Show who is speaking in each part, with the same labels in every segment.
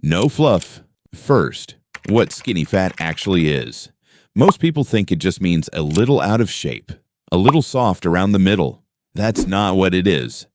Speaker 1: No fluff. First, what skinny fat actually is. Most people think it just means a little out of shape, a little soft around the middle. That's not what it is.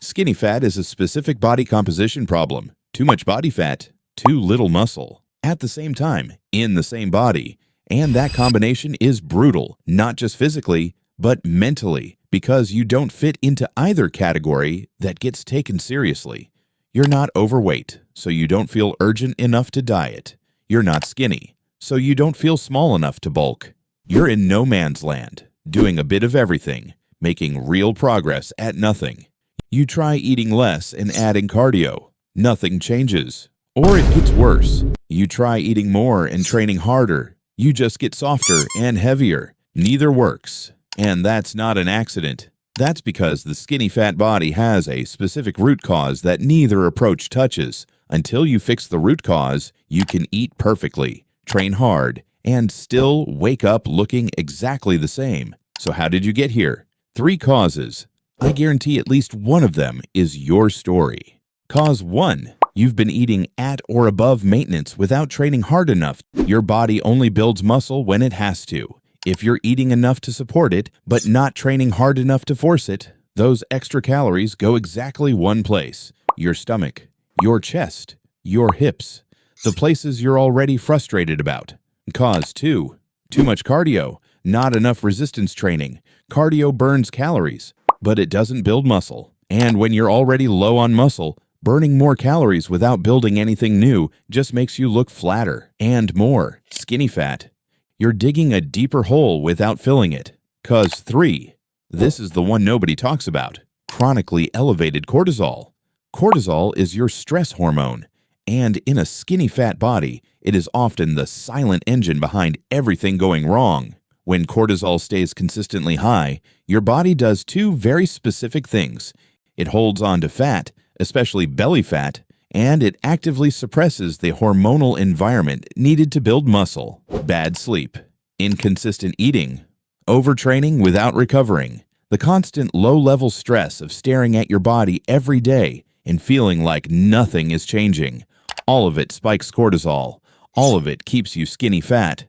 Speaker 1: Skinny fat is a specific body composition problem. Too much body fat, too little muscle, at the same time, in the same body. And that combination is brutal, not just physically, but mentally, because you don't fit into either category that gets taken seriously. You're not overweight, so you don't feel urgent enough to diet. You're not skinny, so you don't feel small enough to bulk. You're in no man's land, doing a bit of everything, making real progress at nothing. You try eating less and adding cardio. Nothing changes. Or it gets worse. You try eating more and training harder. You just get softer and heavier. Neither works. And that's not an accident. That's because the skinny fat body has a specific root cause that neither approach touches. Until you fix the root cause, you can eat perfectly, train hard, and still wake up looking exactly the same. So how did you get here? 3 causes. I guarantee at least one of them is your story. Cause 1. You've been eating at or above maintenance without training hard enough. Your body only builds muscle when it has to. If you're eating enough to support it, but not training hard enough to force it, those extra calories go exactly one place: your stomach, your chest, your hips, the places you're already frustrated about. Cause 2. Too much cardio, not enough resistance training. Cardio burns calories, but it doesn't build muscle. And when you're already low on muscle, burning more calories without building anything new just makes you look flatter and more skinny fat. You're digging a deeper hole without filling it. Cause 3. This is the one nobody talks about: chronically elevated cortisol. Cortisol is your stress hormone, and in a skinny fat body, it is often the silent engine behind everything going wrong. When cortisol stays consistently high, your body does 2 very specific things. It holds on to fat, especially belly fat, and it actively suppresses the hormonal environment needed to build muscle. Bad sleep, inconsistent eating, overtraining without recovering, the constant low-level stress of staring at your body every day and feeling like nothing is changing. All of it spikes cortisol. All of it keeps you skinny fat.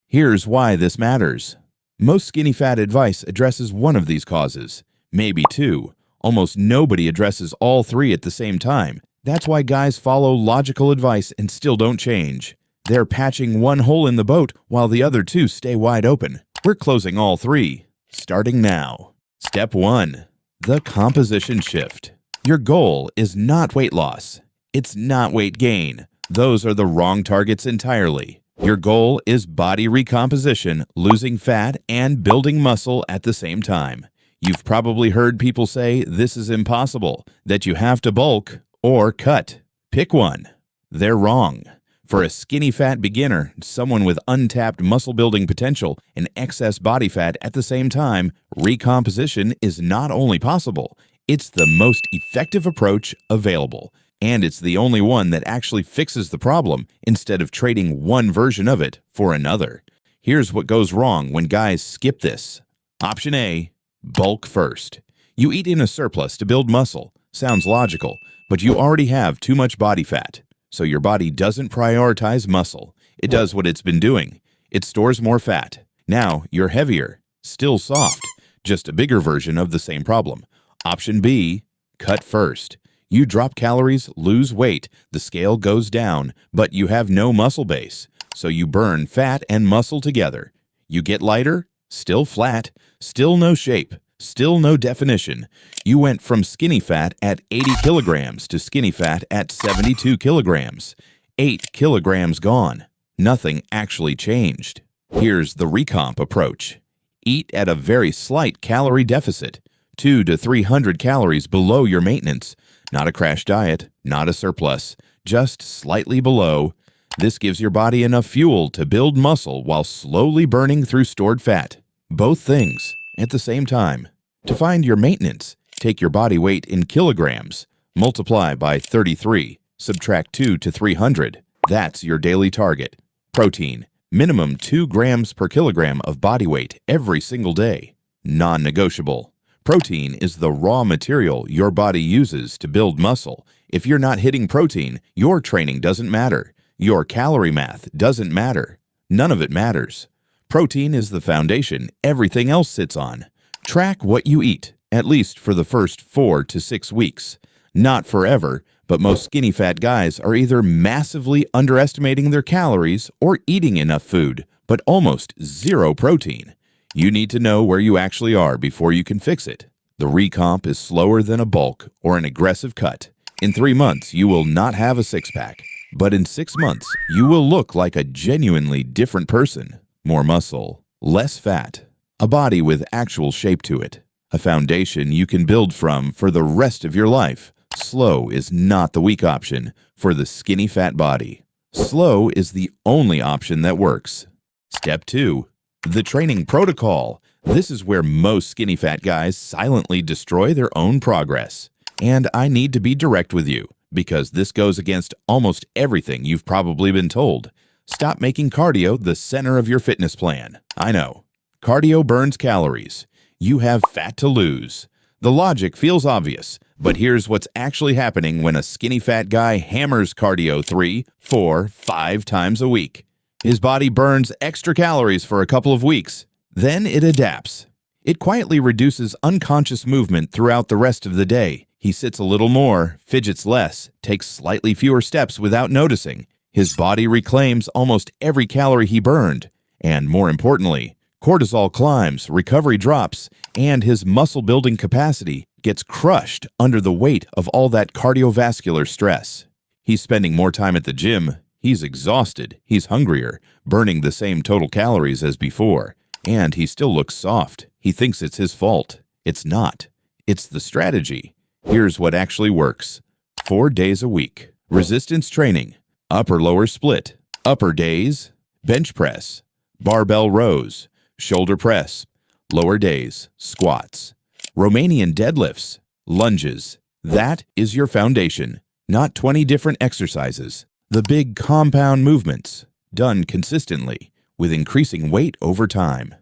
Speaker 1: Here's why this matters. Most skinny fat advice addresses one of these causes, maybe 2. Almost nobody addresses all 3 at the same time. That's why guys follow logical advice and still don't change. They're patching one hole in the boat while the other 2 stay wide open. We're closing all 3, starting now. Step 1. The composition shift. Your goal is not weight loss. It's not weight gain. Those are the wrong targets entirely. Your goal is body recomposition, losing fat, and building muscle at the same time. You've probably heard people say this is impossible, that you have to bulk or cut. Pick one. They're wrong. For a skinny fat beginner, someone with untapped muscle building potential and excess body fat at the same time, recomposition is not only possible, it's the most effective approach available. And it's the only one that actually fixes the problem instead of trading one version of it for another. Here's what goes wrong when guys skip this. Option A, bulk first. You eat in a surplus to build muscle. Sounds logical, but you already have too much body fat. So your body doesn't prioritize muscle. It does what it's been doing. It stores more fat. Now you're heavier, still soft, just a bigger version of the same problem. Option B, cut first. You drop calories, lose weight, the scale goes down, but you have no muscle base. So you burn fat and muscle together. You get lighter, still flat, still no shape, still no definition. You went from skinny fat at 80 kilograms to skinny fat at 72 kilograms. 8 kilograms gone. Nothing actually changed. Here's the recomp approach. Eat at a very slight calorie deficit, 200 to 300 calories below your maintenance. Not a crash diet, not a surplus, just slightly below. This gives your body enough fuel to build muscle while slowly burning through stored fat. Both things at the same time. To find your maintenance, take your body weight in kilograms, multiply by 33, subtract 2 to 300. That's your daily target. Protein, minimum 2 grams per kilogram of body weight every single day. Non-negotiable. Protein is the raw material your body uses to build muscle. If you're not hitting protein, your training doesn't matter. Your calorie math doesn't matter. None of it matters. Protein is the foundation everything else sits on. Track what you eat, at least for the first 4 to 6 weeks. Not forever, but most skinny fat guys are either massively underestimating their calories or eating enough food, but almost zero protein. You need to know where you actually are before you can fix it. The recomp is slower than a bulk or an aggressive cut. In 3 months, you will not have a six-pack, but in 6 months, you will look like a genuinely different person. More muscle, less fat, a body with actual shape to it, a foundation you can build from for the rest of your life. Slow is not the weak option for the skinny fat body. Slow is the only option that works. Step 2. The training protocol. This is where most skinny fat guys silently destroy their own progress. And I need to be direct with you, because this goes against almost everything you've probably been told. Stop making cardio the center of your fitness plan. I know. Cardio burns calories. You have fat to lose. The logic feels obvious, but here's what's actually happening when a skinny fat guy hammers cardio 3, 4, 5 times a week. His body burns extra calories for a couple of weeks. Then it adapts. It quietly reduces unconscious movement throughout the rest of the day. He sits a little more, fidgets less, takes slightly fewer steps without noticing. His body reclaims almost every calorie he burned. And more importantly, cortisol climbs, recovery drops, and his muscle-building capacity gets crushed under the weight of all that cardiovascular stress. He's spending more time at the gym. He's exhausted. He's hungrier, burning the same total calories as before. And he still looks soft. He thinks it's his fault. It's not. It's the strategy. Here's what actually works. 4 days a week. Resistance training. Upper-lower split. Upper days. Bench press. Barbell rows. Shoulder press. Lower days. Squats. Romanian deadlifts. Lunges. That is your foundation. Not 20 different exercises. The big compound movements. Done consistently, with increasing weight over time.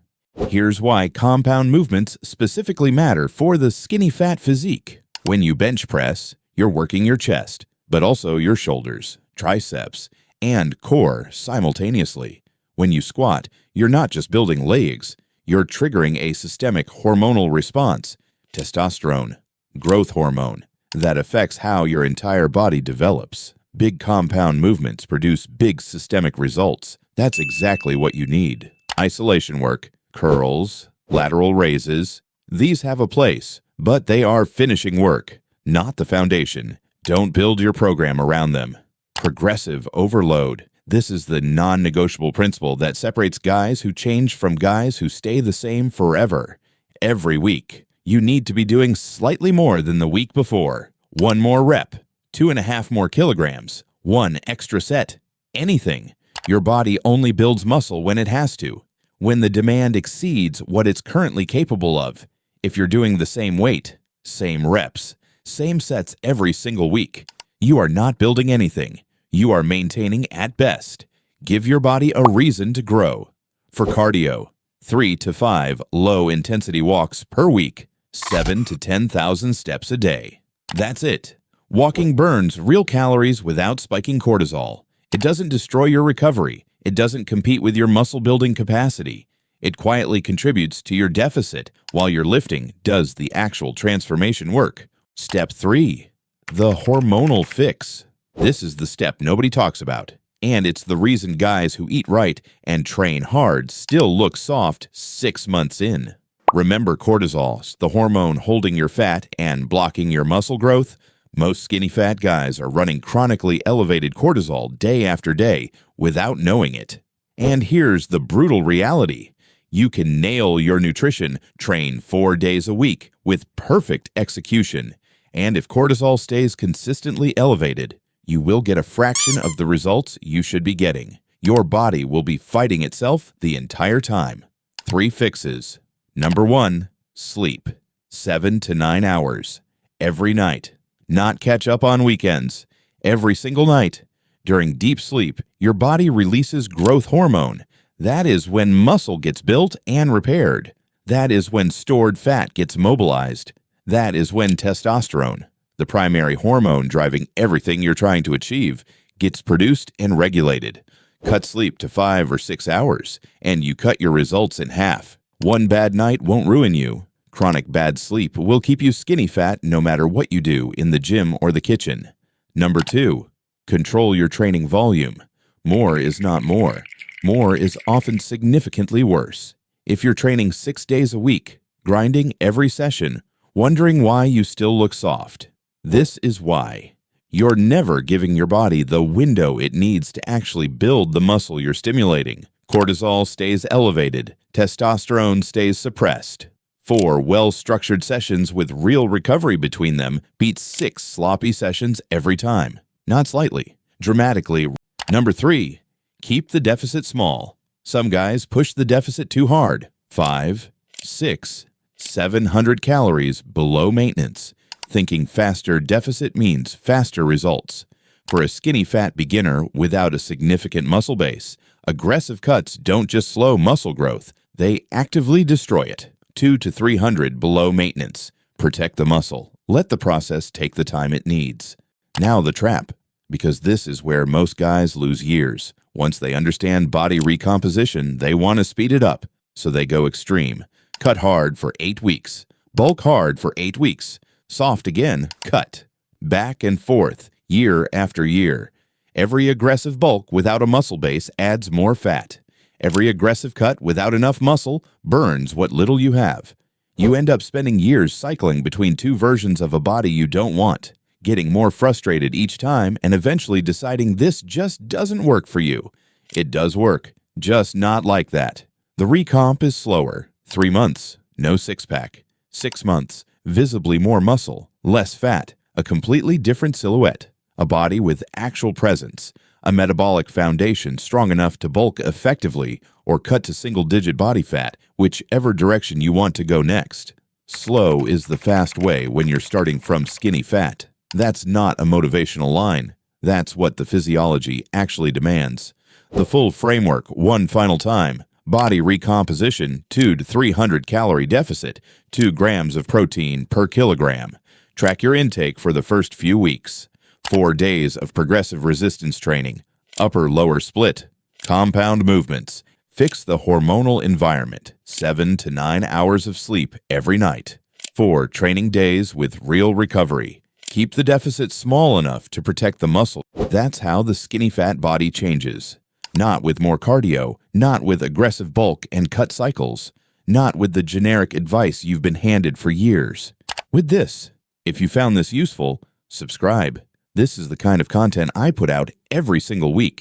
Speaker 1: Here's why compound movements specifically matter for the skinny fat physique. When you bench press, you're working your chest, but also your shoulders, triceps, and core simultaneously. When you squat, you're not just building legs, you're triggering a systemic hormonal response, testosterone, growth hormone, that affects how your entire body develops. Big compound movements produce big systemic results. That's exactly what you need. Isolation work, curls, lateral raises, these have a place, but they are finishing work, not the foundation. Don't build your program around them. Progressive overload. This is the non-negotiable principle that separates guys who change from guys who stay the same forever. Every week, you need to be doing slightly more than the week before. 1 more rep, 2.5 more kilograms, 1 extra set, anything. Your body only builds muscle when it has to, when the demand exceeds what it's currently capable of. If you're doing the same weight, same reps, same sets every single week, you are not building anything. You are maintaining at best. Give your body a reason to grow. For cardio, 3 to 5 low-intensity walks per week, 7 to 10,000 steps a day. That's it. Walking burns real calories without spiking cortisol. It doesn't destroy your recovery. It doesn't compete with your muscle-building capacity. It quietly contributes to your deficit while your lifting does the actual transformation work. Step 3. The hormonal fix. This is the step nobody talks about, and it's the reason guys who eat right and train hard still look soft 6 months in. Remember cortisol, the hormone holding your fat and blocking your muscle growth? Most skinny fat guys are running chronically elevated cortisol day after day without knowing it. And here's the brutal reality. You can nail your nutrition, train 4 days a week with perfect execution, and if cortisol stays consistently elevated, you will get a fraction of the results you should be getting. Your body will be fighting itself the entire time. 3 fixes. Number 1, sleep. 7 to 9 hours. Every night. Not catch up on weekends. Every single night. During deep sleep, your body releases growth hormone. That is when muscle gets built and repaired. That is when stored fat gets mobilized. That is when testosterone, the primary hormone driving everything you're trying to achieve, gets produced and regulated. Cut sleep to 5 or 6 hours, and you cut your results in half. One bad night won't ruin you. Chronic bad sleep will keep you skinny fat no matter what you do in the gym or the kitchen. Number 2, control your training volume. More is not more. More is often significantly worse. If you're training 6 days a week, grinding every session, wondering why you still look soft, this is why. You're never giving your body the window it needs to actually build the muscle you're stimulating. Cortisol stays elevated. Testosterone stays suppressed. 4 well-structured sessions with real recovery between them beats 6 sloppy sessions every time. Not slightly, dramatically. Number 3, keep the deficit small. Some guys push the deficit too hard. 5, 6, 700 calories below maintenance, thinking faster deficit means faster results. For a skinny fat beginner without a significant muscle base, aggressive cuts don't just slow muscle growth, they actively destroy it. 2 to 300 below maintenance. Protect the muscle. Let the process take the time it needs. Now the trap, because this is where most guys lose years. Once they understand body recomposition, they want to speed it up, so they go extreme. Cut hard for 8 weeks. Bulk hard for 8 weeks. Soft again, cut. Back and forth, year after year. Every aggressive bulk without a muscle base adds more fat. Every aggressive cut without enough muscle burns what little you have. You end up spending years cycling between 2 versions of a body you don't want, getting more frustrated each time and eventually deciding this just doesn't work for you. It does work, just not like that. The recomp is slower. 3 months, no six-pack. 6 months, visibly more muscle, less fat, a completely different silhouette, a body with actual presence, a metabolic foundation strong enough to bulk effectively or cut to single-digit body fat, whichever direction you want to go next. Slow is the fast way when you're starting from skinny fat. That's not a motivational line. That's what the physiology actually demands. The full framework, one final time. Body recomposition, 2 to 300 calorie deficit, 2 grams of protein per kilogram. Track your intake for the first few weeks. 4 days of progressive resistance training, upper-lower split, compound movements. Fix the hormonal environment, 7 to 9 hours of sleep every night. 4 training days with real recovery. Keep the deficit small enough to protect the muscle. That's how the skinny fat body changes. Not with more cardio, not with aggressive bulk and cut cycles, not with the generic advice you've been handed for years. With this. If you found this useful, subscribe. This is the kind of content I put out every single week.